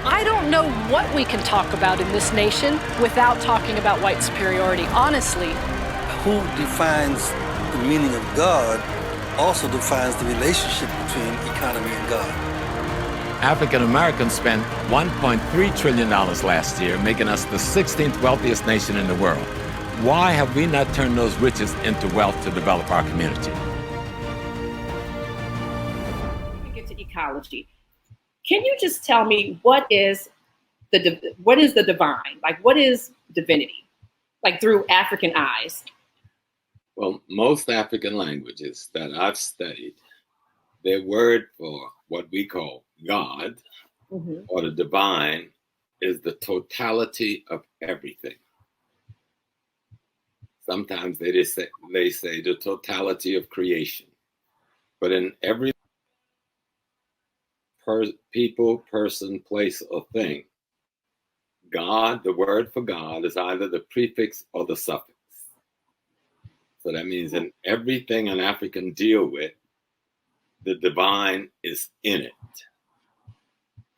I don't know what we can talk about in this nation without talking about white superiority, honestly. Who defines the meaning of God also defines the relationship between economy and God. African Americans spent $1.3 trillion last year, making us the 16th wealthiest nation in the world. Why have we not turned those riches into wealth to develop our community? We get to ecology. Can you just tell me what is the divine? Like, what is divinity? Like, through African eyes? Well, most African languages that I've studied, their word for what we call God or the divine is the totality of everything. Sometimes they say the totality of creation. But in every people, person, place, or thing, God, the word for God, is either the prefix or the suffix. So that means in everything an African deal with, the divine is in it.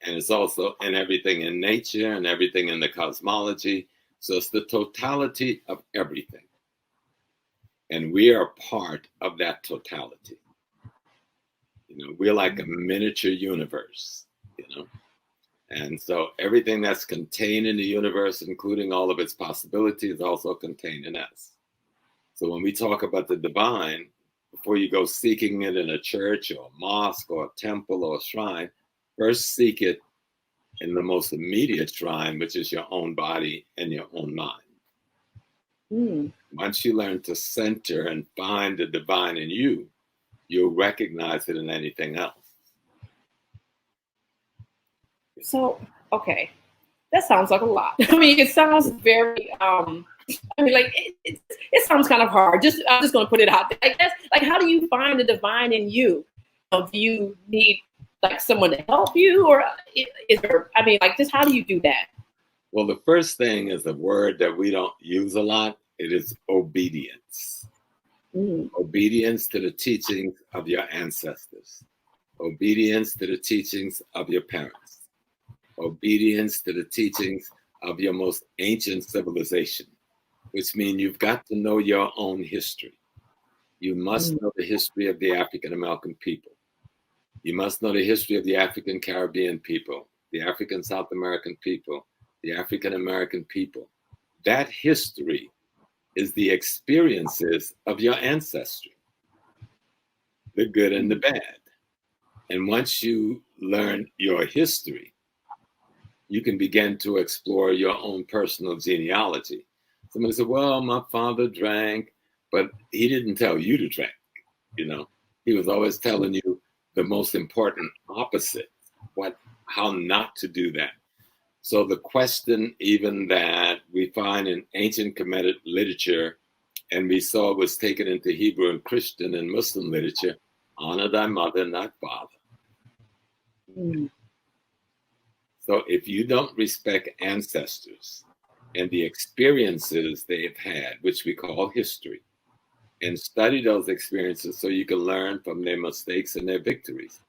And it's also in everything in nature and everything in the cosmology. So it's the totality of everything. And we are part of that totality. You know, we're like a miniature universe, you know. And so everything that's contained in the universe, including all of its possibilities, is also contained in us. So when we talk about the divine, before you go seeking it in a church or a mosque or a temple or a shrine, first seek it in the most immediate shrine, which is your own body and your own mind. Once you learn to center and find the divine in you, you'll recognize it in anything else. So, okay, that sounds like a lot. I mean, it sounds very, like it sounds kind of hard. I'm just going to put it out there. I guess, like, how do you find the divine in you? Do you need like someone to help you, or is there? I mean, like, just how do you do that? Well, the first thing is a word that we don't use a lot. It is obedience. Obedience to the teachings of your ancestors. Obedience to the teachings of your parents. Obedience to the teachings of your most ancient civilization, which means you've got to know your own history. You must know the history of the African American people. You must know the history of the African Caribbean people, the African South American people, the African American people. That history is the experiences of your ancestry, the good and the bad. And once you learn your history, you can begin to explore your own personal genealogy. Somebody said, well, my father drank, but he didn't tell you to drink, you know. He was always telling you the most important opposite, how not to do that. So the question even that we find in ancient Kemetic literature, and we saw was taken into Hebrew and Christian and Muslim literature, honor thy mother and thy father. So if you don't respect ancestors and the experiences they've had, which we call history, and study those experiences so you can learn from their mistakes and their victories,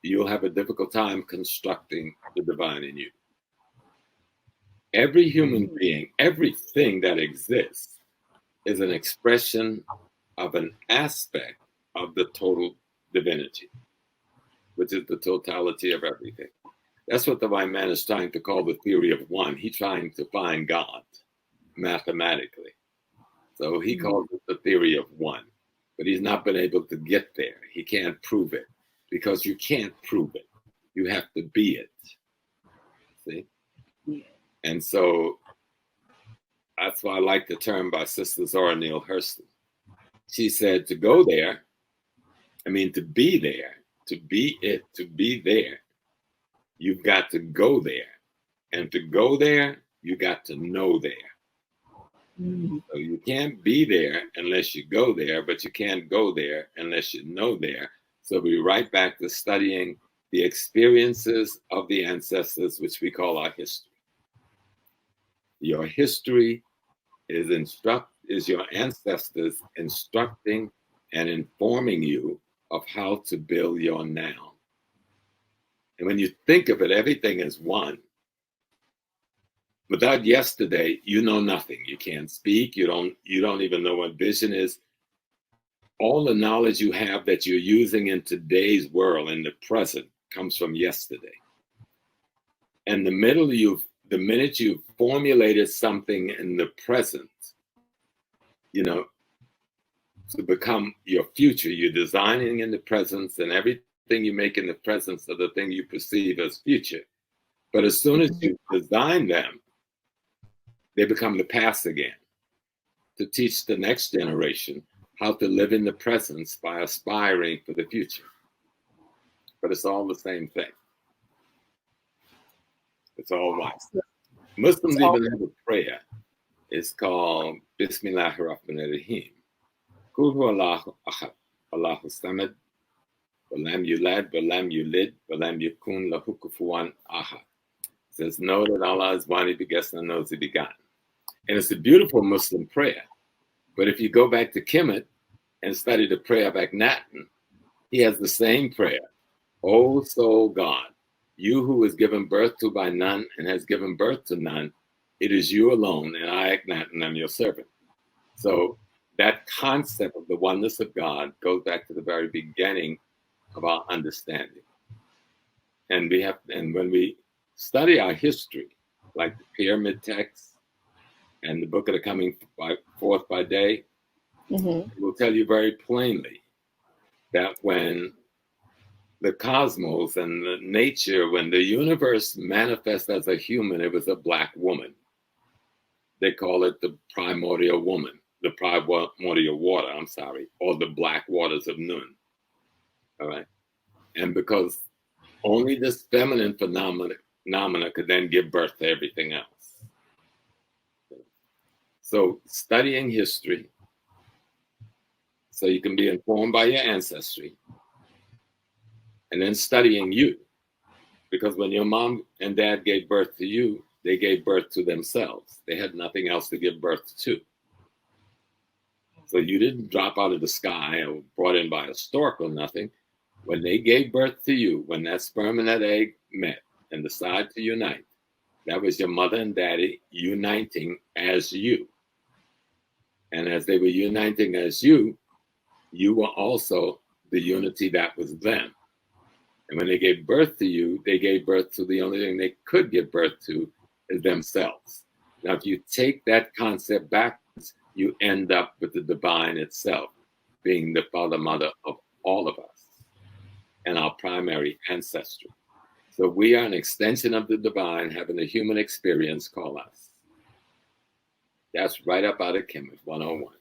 you'll have a difficult time constructing the divine in you. Every human being, everything that exists is an expression of an aspect of the total divinity, which is the totality of everything. That's what the white man is trying to call the theory of one. He's trying to find God mathematically. So he calls it the theory of one, but he's not been able to get there. He can't prove it because you can't prove it. You have to be it. See? Yeah. And so that's why I like the term by Sister Zora Neale Hurston. She said to go there, to be there, to be it, to be there, you've got to go there. And to go there, you got to know there. So you can't be there unless you go there, but you can't go there unless you know there. So we're right back to studying the experiences of the ancestors, which we call our history. Your history is your ancestors instructing and informing you of how to build your now. And when you think of it, everything is one. Without yesterday, you know nothing. You can't speak. You don't even know what vision is. All the knowledge you have that you're using in today's world, in the present, comes from yesterday. And the minute you've formulated something in the present, you know, to become your future, you're designing in the presence, and everything you make in the presence of the thing you perceive as future. But as soon as you design them, they become the past again, to teach the next generation how to live in the presence by aspiring for the future. But it's all the same thing. It's all one. Muslims even have a prayer. It's called Bismillahir Rahmanir Rahim. Qul huwa Allahu ahad, Allahu samad, wa lam yulad, wa lam yulid, wa lam yakun lahu kufuwan ahad. It says, know that Allah is one, He begets, and knows He begotten. And it's a beautiful Muslim prayer. But if you go back to Kemet and study the prayer of Akhenaten, he has the same prayer. O soul God, you who was given birth to by none and has given birth to none, it is you alone, and I, Akhenaten, am your servant. So that concept of the oneness of God goes back to the very beginning of our understanding. And when we study our history, like the pyramid texts and the book of the coming forth by day, it will tell you very plainly that when the cosmos and the nature, when the universe manifests as a human, it was a black woman. They call it the primordial woman, the primordial water, or the black waters of Nun. All right. And because only this feminine phenomena could then give birth to everything else. So studying history, so you can be informed by your ancestry, and then studying you. Because when your mom and dad gave birth to you, they gave birth to themselves. They had nothing else to give birth to. So you didn't drop out of the sky or brought in by a stork or nothing. When they gave birth to you, when that sperm and that egg met and decided to unite, that was your mother and daddy uniting as you. And as they were uniting as you, you were also the unity that was them. And when they gave birth to you, they gave birth to the only thing they could give birth to is themselves. Now, if you take that concept backwards, you end up with the divine itself being the father, mother of all of us and our primary ancestry. So we are an extension of the divine having a human experience called us. That's right up out of Kemet 101.